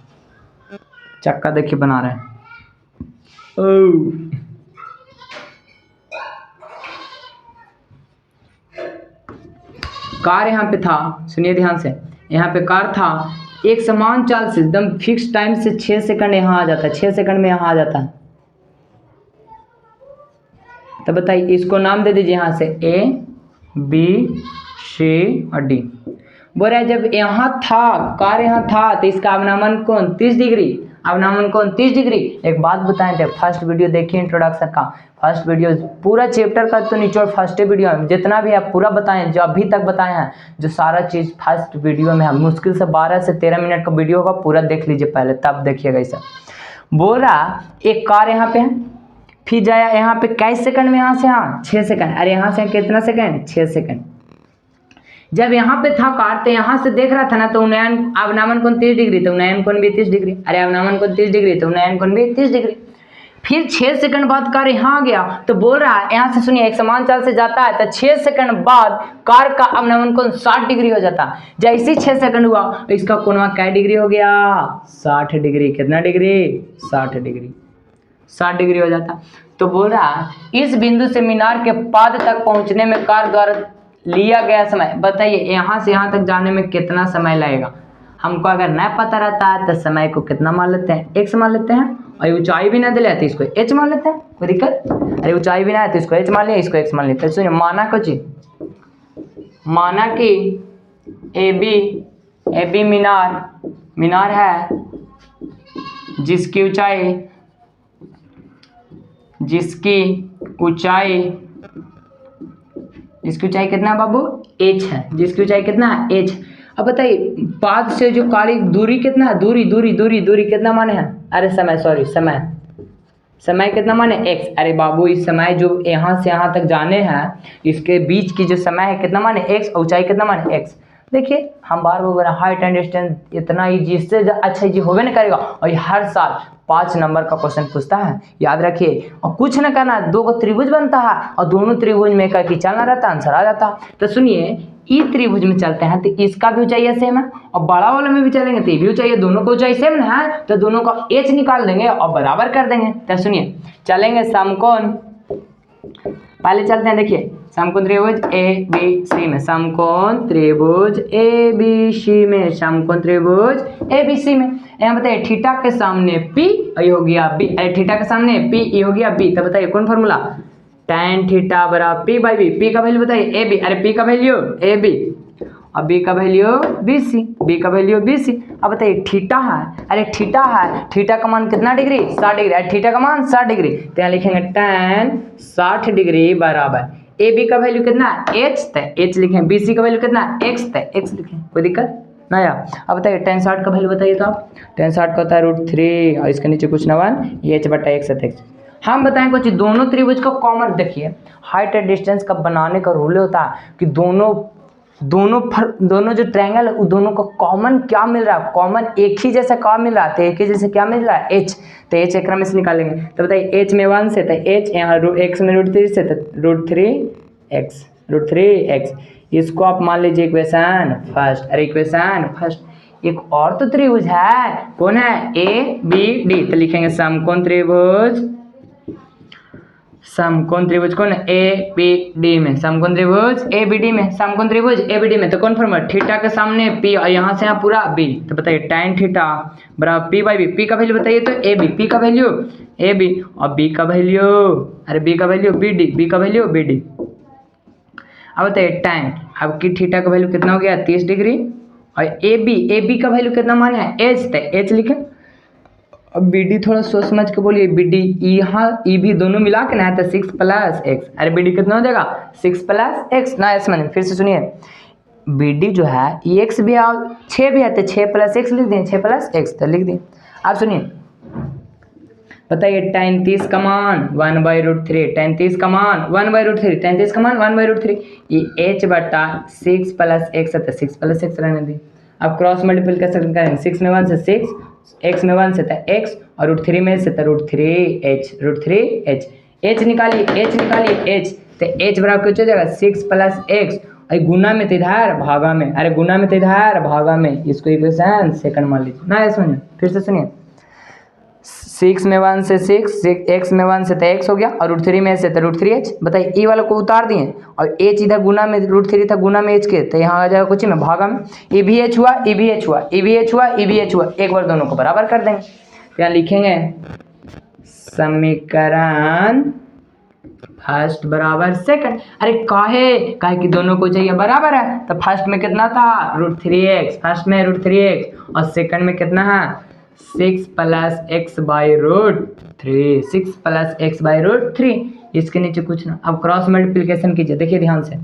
चक्का देखिए बना रहे हैं, कार यहाँ पे था, सुनिए ध्यान से, यहाँ पे कार था, एक समान चाल से एकदम फिक्स टाइम से 6 सेकंड यहाँ आ जाता है, 6 सेकंड में यहाँ आ जाता है। तो बताइए इसको नाम दे दीजिए यहाँ से A, B, C और D। बोल रहा है जब यहाँ था, कार यहाँ था, तो इसका अवनमन कोण 30 डिग्री, अवनमन कोण 30 डिग्री। एक बात बताएं थे, फर्स्ट वीडियो देखिए इंट्रोडक्शन का, फर्स्ट वीडियो पूरा चैप्टर का तो निचोड़ फर्स्ट वीडियो है, जितना भी आप पूरा बताएं, जो अभी तक बताए हैं, जो सारा चीज़ फर्स्ट वीडियो में है। मुश्किल से 12 से 13 मिनट का वीडियो होगा, पूरा देख लीजिए पहले, तब देखिएगा ऐसा। बोल रहा एक कार यहाँ पे है, फिर जाया यहाँ पे कैसे सेकंड में, यहाँ से यहाँ 6 सेकंड, अरे यहाँ से कितना सेकंड 6 सेकंड। जब यहाँ पे था कार तो यहाँ से देख रहा था ना, तो उन्नयन अवनमन कोण 30 डिग्री, तो उन्नयन कोण भी 30 डिग्री। अरे अवनमन कोण 30 डिग्री, तो उन्नयन कोण भी 30 डिग्री। फिर 6 सेकंड बाद कार यहाँ आ गया, तो बोल रहा है यहाँ से सुनिए, एक समान चाल से जाता है तो 6 सेकंड बाद कार का अवनमन कोण 60 डिग्री हो जाता। जैसे ही 6 सेकंड हुआ तो इसका कोण क्या डिग्री हो गया, 60 डिग्री। कितना डिग्री, 60 डिग्री, 60 डिग्री हो जाता। तो बोल रहा है इस बिंदु से मीनार के पाद तक पहुंचने में कार द्वारा लिया गया समय, बताइए यहाँ से यहाँ तक जाने में कितना समय लगेगा। हमको अगर न पता रहता है तो समय को कितना मान लेते हैं, x मान लेते हैं, और ऊंचाई भी ना दिले तो इसको h मान लेते हैं, कोई दिक्कत। अरे ऊंचाई भी ना है तो इसको h मान लिया, इसको x मान लेते हैं। सुनिए माना कुछ, माना कि ए बी मीनार है जिसकी ऊंचाई कितना बाबू, h है। जिसकी ऊंचाई कितना है, h। अब बताइए पाद से जो काली दूरी कितना है, दूरी कितना माने है, अरे समय कितना माने, x। अरे बाबू इस समय जो यहाँ से यहाँ तक जाने हैं इसके बीच की जो समय है कितना माने x, ऊंचाई कितना माने x। देखिए हम बार बार हाइट एंड डिस्टेंस इतना ईजी, इससे अच्छा ईजी होवे नहीं करेगा। और ये हर साल 5 नंबर का क्वेश्चन पूछता है, याद रखिए। और कुछ ना करना है, 2 त्रिभुज बनता है और दोनों त्रिभुज में का चलना रहता है, आंसर आ जाता है। तो सुनिए ई त्रिभुज में चलते हैं तो इसका भी ऊंचाई सेम है, और बड़ा वाले में भी चलेंगे तो ये भी ऊंचाई, दोनों को ऊंचाई सेम है, तो दोनों का h निकाल देंगे और बराबर कर देंगे। तो सुनिए चलेंगे समकोण, पहले चलते हैं। देखिए समकोण त्रिभुज ए बी सी में, समकोण त्रिभुज ए बी सी में, समकोण त्रिभुज ए बी सी में। यहाँ बताइए थीटा के सामने p और ये हो गया b, अरे थीटा के सामने p ये हो गया b। तो बताइए कौन फॉर्मूला, tan थीटा बराबर p बाई b। p का वैल्यू बताइए ए बी, अरे p का वैल्यू ए बी और b का वैल्यू बी सी, b का वैल्यू बी सी। अब बताइए थीटा है, अरे थीटा है, थीटा का मान कितना डिग्री, 60 डिग्री। अरे थीटा का मान 60 डिग्री, तो यहाँ लिखेंगे tan 60 डिग्री बराबर ए बी का वैल्यू कितना है h, तो h लिखें। बी सी का वैल्यू कितना है x, तो x लिखें, कोई दिक्कत ना यार। अब बताइए tan 60 का वैल्यू बताइए, तो आप tan 60 का होता है √3 और इसके नीचे कुछ ना 1 ये h बटा x है। हम बताएं कुछ, दोनों त्रिभुज का कॉमन, देखिए हाइट एंड डिस्टेंस का बनाने का रूल होता है कि दोनों जो ट्रायंगल है दोनों को कॉमन क्या मिल रहा है, कॉमन एक ही जैसा क्या मिल रहा है, तो एक ही जैसे क्या मिल रहा है h। तो h एक में से निकालेंगे, तो बताइए h में 1 से, तो h यहाँ x में √3 से, तो √3x। इसको आप मान लीजिए इक्वेशन फर्स्ट। अरे इक्वेशन फर्स्ट एक और तो त्रिभुज है, कौन है, ए बी डी। तो लिखेंगे समकोण त्रिभुज कौन ए बी डी में, समकोण त्रिभुज ए बी डी में, समकोण त्रिभुज ए बी डी में। तो कौन फॉर्मूला, थीटा के सामने p और यहाँ से यहाँ पूरा b। तो बताइए tan थीटा बराबर p बाई बी। p का वैल्यू बताइए तो ए बी, p का वैल्यू ए बी और b का वैल्यू, अरे b का वैल्यू बी डी, b का वैल्यू बी डी। अब बताइए tan, अब की थीटा का वैल्यू कितना हो गया 30 डिग्री, और ए बी का वैल्यू कितना मान है h, तो h लिखे। अब बी डी थोड़ा सोच समझ के बोलिए, बी डी यहाँ ई भी दोनों मिला के ना है तो 6 + x। अरे बी डी कितना हो जाएगा 6 + x ना, ऐसे मैंने फिर से सुनिए, बी डी जो है ये x भी और 6 भी है तो 6 + x लिख दें, 6 + x तो लिख दें। आप सुनिए बताइए tan 30 का मान 1/√3, tan 30 का मान 1/√3, tan 30 का मान 1/√3, ये h बटा 6 + x है तो 6 + x रहने दी। अब क्रॉस मल्टीप्लिकेशन करेंगे, 6 में 1 से 6, x में 1 से था x और √3 में से था √3h, h निकालिए h, तो h बराबर क्या हो जाएगा 6 + x, अरे गुना में तो इधर भागा में, अरे गुना में तो इधर भागा में, इसको इक्वेशन सेकंड मान लीजिए ना। सुनिए फिर से सुनिए, 6 में 1 से 6, x में 1 से तो x हो गया और √3 में से तो √3h। बताइए e वाला को उतार दिए और h इधर गुना में, √3 था गुना में h के, तो यहाँ आ जाएगा कुछ में भागा में, e भी h हुआ, e भी h हुआ, e भी h हुआ, e भी h हुआ, एक बार दोनों को बराबर कर देंगे। तो यहाँ लिखेंगे समीकरण फर्स्ट बराबर सेकंड। अरे काहे कि दोनों को चाहिए बराबर है, तो फर्स्ट में कितना था √3x, फर्स्ट में √3x और सेकंड में कितना है 6 + x/√3, 6 + x/√3, इसके नीचे कुछ ना। अब क्रॉस मल्टीप्लिकेशन कीजिए, देखिए ध्यान से,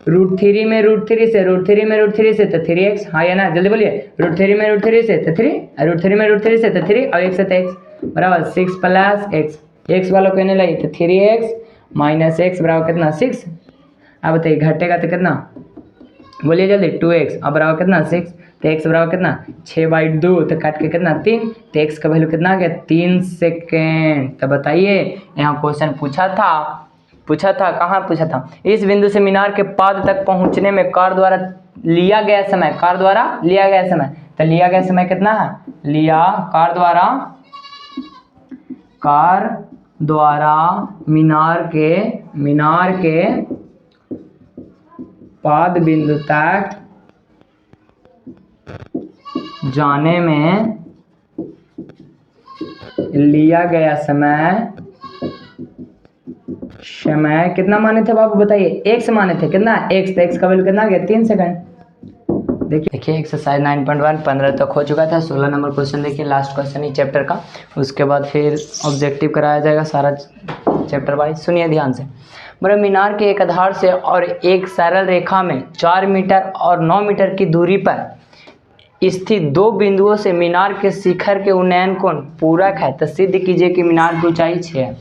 √3 में √3 से, √3 में √3 से तो 3x, हाँ या ना, जल्दी बोलिए, √3 में √3 से तो 3, √3 में √3 से तो 3 और 1 से तो x बराबर 6 + x, x वालों को कहने लगी तो 3x - x बराबर कितना 6। अब बताइए घटेगा तो कितना बोलिए जल्दी। 2x अब बराबर कितना 6, तो x बराबर कितना 6/2, तो काट के कितना 3, तो x का वैल्यू कितना आ गया 3 सेकेंड। तो बताइए यहाँ क्वेश्चन पूछा था कहाँ पूछा था, इस बिंदु से मीनार के पाद तक पहुँचने में कार द्वारा लिया गया समय, तो लिया गया समय कितना है, कार द्वारा मीनार के पाद बिंदु तक जाने में लिया गया समय कितना माने थे बाबू बताइए, x माने थे, कितना x, तो x का वैल्यू कितना आ गया 3 सेकंड। देखिए एक्सरसाइज 9.1 15 तक हो चुका था। 16 नंबर क्वेश्चन देखिए, लास्ट क्वेश्चन ही चैप्टर का, उसके बाद फिर ऑब्जेक्टिव कराया जाएगा सारा चैप्टर वाइज। सुनिए ध्यान से। मेरे मीनार के एक आधार से और एक सरल रेखा में 4 मीटर और 9 मीटर की दूरी पर स्थित दो बिंदुओं से मीनार के शिखर के उन्नयन कोण पूरक है, तो सिद्ध कीजिए कि मीनार की ऊंचाई 6 है।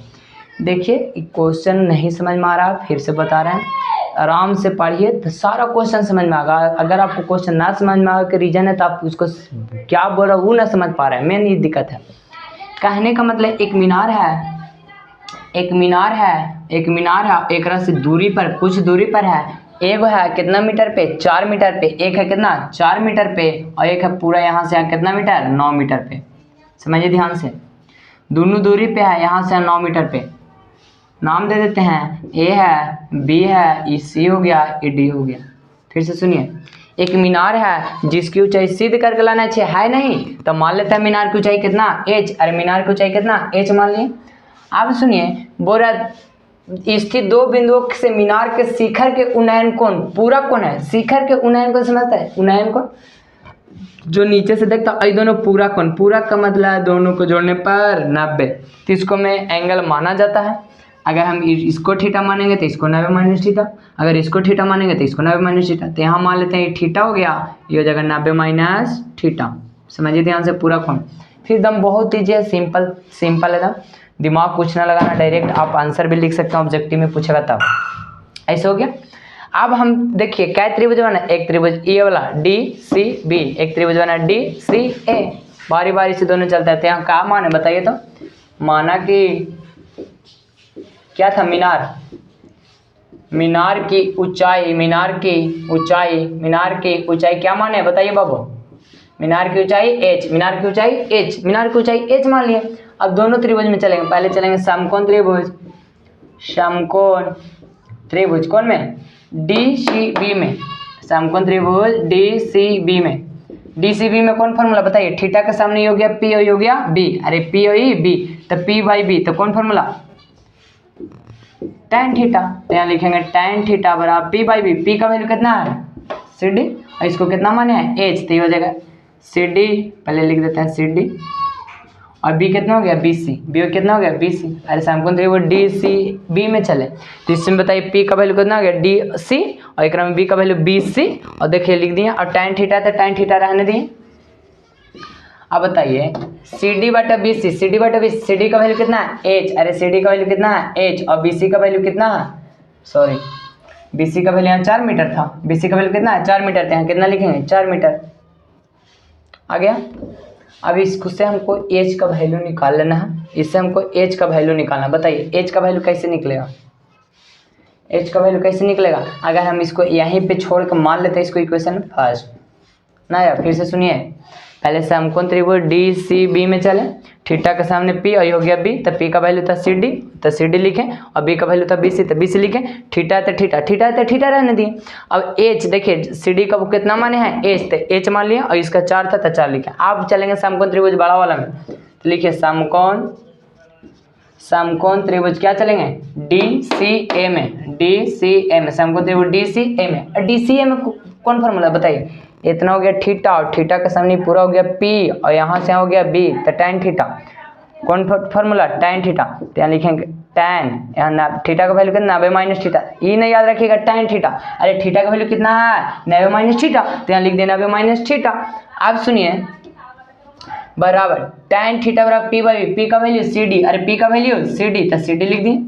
देखिए क्वेश्चन नहीं समझ में आ रहा, फिर से बता रहे हैं, आराम से पढ़िए तो सारा क्वेश्चन समझ में आएगा। अगर आपको क्वेश्चन ना समझ में आएगा कि रीजन है तो आप उसको क्या बोल रहा वो ना समझ पा रहे हैं, मेन ये दिक्कत है। कहने का मतलब एक मीनार है, एक से दूरी पर, कुछ दूरी पर है, एक है कितना मीटर पे 4 मीटर पे, एक है कितना 4 मीटर पे, और एक है पूरा यहाँ से कितना मीटर 9 मीटर पे। समझिए ध्यान से, दोनों दूरी पे है, यहाँ से 9 मीटर पे। नाम दे देते हैं, ए है, बी है, ई सी हो गया, ई डी हो गया। फिर से सुनिए, एक मीनार है जिसकी ऊंचाई सिद्ध करके लाना चाहिए, है नहीं तो मान लेते हैं मीनार की ऊंचाई कितना h, अरे मीनार की ऊंचाई कितना h मान लिए। अब सुनिए, बोल रहा स्थित दो बिंदुओं से मीनार के शिखर के उन्नयन कोण पूरक कोण है। शिखर के उन्नयन कोण समझता है, उन्नयन कोण जो नीचे से देखता है, दोनों पूरक कोण, पूरक का मतलब है दोनों को जोड़ने पर 90, तो इसको में एंगल माना जाता है। अगर हम इसको थीटा मानेंगे तो इसको 90 माइनस थीटा, अगर इसको थीटा मानेंगे तो इसको 90 माइनस थीटा, तो यहाँ मान लेते हैं ये थीटा हो गया, ये हो जाएगा 90 माइनस थीटा। समझिए ध्यान से पूरा कोण। फिर एकदम बहुत ईजी है, सिंपल एकदम, दिमाग कुछ ना लगाना, डायरेक्ट आप आंसर भी लिख सकते हैं, ऑब्जेक्टिव में पूछेगा तब। ऐसे हो गया। अब हम देखिए क्या त्रिभुज बना, एक त्रिभुज ए वाला डी सी बी, एक त्रिभुज बना डी सी ए, बारी बारी से दोनों चलते हैं। यहाँ क्या माने बताइए तो, माना कि क्या था, मीनार की ऊंचाई क्या माने बताइए बाबू, मीनार की ऊंचाई h मान लिए। अब दोनों त्रिभुज में चलेंगे, पहले चलेंगे समकोण त्रिभुज कौन में DCB में, समकोण त्रिभुज DCB में कौन फॉर्मूला बताइए, थीटा के सामने ये हो गया P और ये हो गया B, अरे P और B तो P/B, तो कौन फॉर्मूला tan थीटा, तो यहाँ लिखेंगे tan थीटा बराबर P/B। P का वैल्यू कितना है CD, और इसको कितना माने हैं h, तो ये हो जाएगा CD, पहले लिख देते हैं CD, और B कितना हो गया BC, B कितना हो गया BC, अरे समकोण त्रिभुज DCB में चले तो इसमें बताइए P का वैल्यू कितना हो गया DC, और एक में B का वैल्यू BC, और देखिए लिख दिए, और tan थीटा तो tan थीटा रहने दिए। अब बताइए CD बटा BC, CD का वैल्यू कितना है h, अरे CD का वैल्यू कितना है h, और BC का वैल्यू कितना है, सॉरी BC का वैल्यू यहाँ 4 मीटर था, BC का वैल्यू कितना है 4 मीटर, यहाँ कितना लिखेंगे 4 मीटर आ गया। अब इससे हमको h का वैल्यू निकाल लेना है, इससे हमको h का वैल्यू निकालना, बताइए h का वैल्यू कैसे निकलेगा, अगर हम इसको यहीं पे छोड़ कर मान लेते हैं इसको इक्वेशन फर्स्ट ना यार। फिर से सुनिए, पहले समकोण त्रिभुज DCB में चले, थीटा के सामने P और ये हो गया B, तो P का वैल्यू था CD, तो CD लिखें, और B का वैल्यू था BC, तो BC लिखें, थीटा तो थीटा रहने दिए। अब H देखिए CD का वो कितना माने हैं H, तो H मान लिया, और इसका 4 था तो 4 लिखे। आप चलेंगे समकोण त्रिभुज बड़ा वाला में, तो लिखिए समकोण त्रिभुज क्या चलेंगे DCA में, समकोण त्रिभुज DCA में, और DCA में कौन फॉर्मूला बताइए, इतना हो गया थीटा, और थीटा के सामने पूरा हो गया P, और यहाँ से हो गया B, तो tan थीटा, कौन फॉर्मूला tan थीटा, तो यहाँ लिखेंगे tan, यहाँ थीटा का वैल्यू कितना 90 माइनस थीटा, ये नहीं याद रखिएगा tan थीटा, अरे थीटा का वैल्यू कितना है 90 माइनस थीटा, तो यहाँ लिख देना 90 माइनस थीटा। अब सुनिए बराबर tan थीटा बराबर P/B, P का वैल्यू CD, अरे P का वैल्यू CD, तो CD लिख दिए,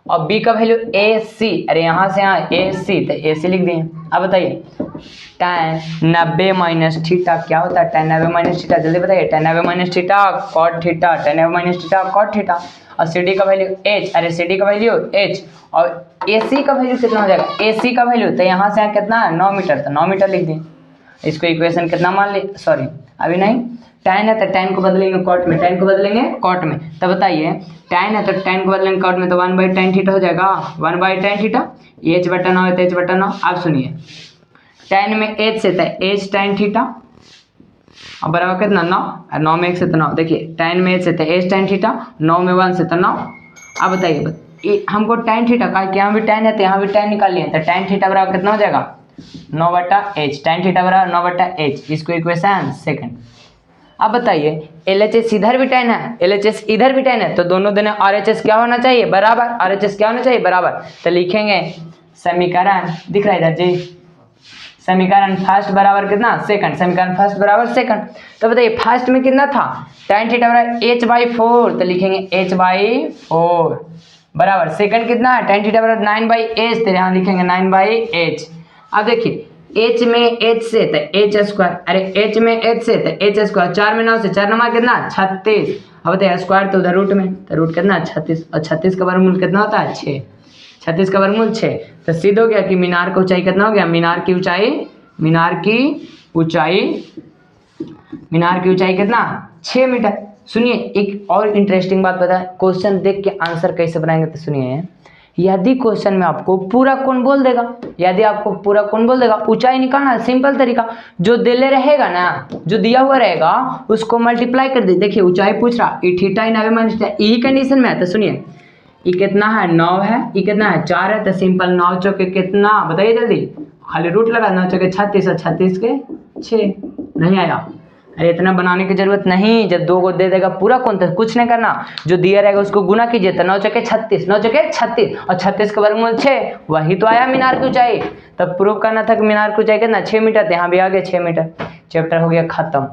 और B का वैल्यू AC, अरे यहाँ से यहाँ AC, तो AC लिख दिए। अब बताइए tan 90 माइनस थीटा क्या होता है? tan 90 माइनस थीटा जल्दी बताइए। tan 90 minus theta cot theta, tan 90 minus theta cot theta. और CD का वैल्यू h, अरे CD का वैल्यू h, और AC का वैल्यू कितना हो जाएगा? AC का वैल्यू तो यहाँ से यहाँ कितना है? 9 मीटर, तो 9 मीटर लिख दें। इसको इक्वेशन कितना मान ली, सॉरी अभी नहीं, tan है तो tan को बदलेंगे cot में, tan को बदलेंगे cot में। तो बताइए tan है तो tan को बदलेंगे cot में, तो 1/tan थीटा हो जाएगा, 1/tan थीटा। h बटा 9 है तो h बटा 9। आप सुनिए tan में h से तो h tan थीटा और बराबर कितना 9, और 9 में 1 से तो 9। देखिए tan में h से तो h tan थीटा, 9 में 1 से तो 9। अब बताइए हमको tan थीटा का, यहाँ भी tan है तो यहाँ भी tan निकाल लिए, तो tan थीटा बराबर कितना हो जाएगा? 9/h। tan थीटा बराबर 9/h। इसको इक्वेशन सेकंड। अब बताइए LHS इधर भी tan है, LHS इधर भी tan है, तो दोनों देने RHS क्या होना चाहिए? बराबर। RHS क्या होना चाहिए? बराबर। तो लिखेंगे समीकरण, दिख रहा है इधर जी, समीकरण फर्स्ट बराबर कितना? सेकंड। समीकरण फर्स्ट बराबर सेकंड। तो बताइए फर्स्ट में कितना था? tan थीटा बराबर h/4, तो लिखेंगे h/4 बराबर। सेकंड कितना है? tan थीटा बराबर 9/h, तो यहाँ लिखेंगे 9/h। अब देखिए h में h से तो h स्क्वायर, अरे h में h से तो h स्क्वायर, 4 में 9 से 4 9 कितना? 36। अब बताइए स्क्वायर तो उधर रूट में, तो रूट कितना? 36, और 36 का वर्गमूल कितना होता है? 6। 36 का वर्गमूल 6। तो सिद्ध हो गया कि मीनार का ऊंचाई कितना हो गया? मीनार की ऊंचाई कितना? 6 मीटर। सुनिए एक और इंटरेस्टिंग बात बताएं, क्वेश्चन देख के आंसर कैसे बनाएंगे तो सुनिए। यदि क्वेश्चन में आपको पूरा कोण बोल देगा, यदि आपको पूरा कोण बोल देगा, ऊंचाई निकालना सिंपल तरीका, जो दिले रहेगा ना, जो दिया हुआ रहेगा उसको मल्टीप्लाई कर दे। देखिए ऊंचाई पूछ रहा, E theta E 90 minus theta, यही कंडीशन में है। तो सुनिए ये कितना है? 9 है, ये कितना है? 4 है, तो सिंपल 9 चौके कितना बताइए जल्दी, खाली रूट लगा, 9 चौके 36 और 36 के 6। नहीं आया? अरे इतना बनाने की जरूरत नहीं, जब 2 को दे देगा पूरा कोण तो कुछ नहीं करना, जो दिया रहेगा उसको गुना कीजिए, तो 9 चौके 36, 9 चौके 36 और 36 का वर्गमूल 6, वही तो आया मीनार की ऊंचाई। तब प्रूव करना था कि मीनार की ऊंचाई कितना? 6 मीटर, तो यहाँ भी आ गया 6 मीटर। चैप्टर हो गया खत्म।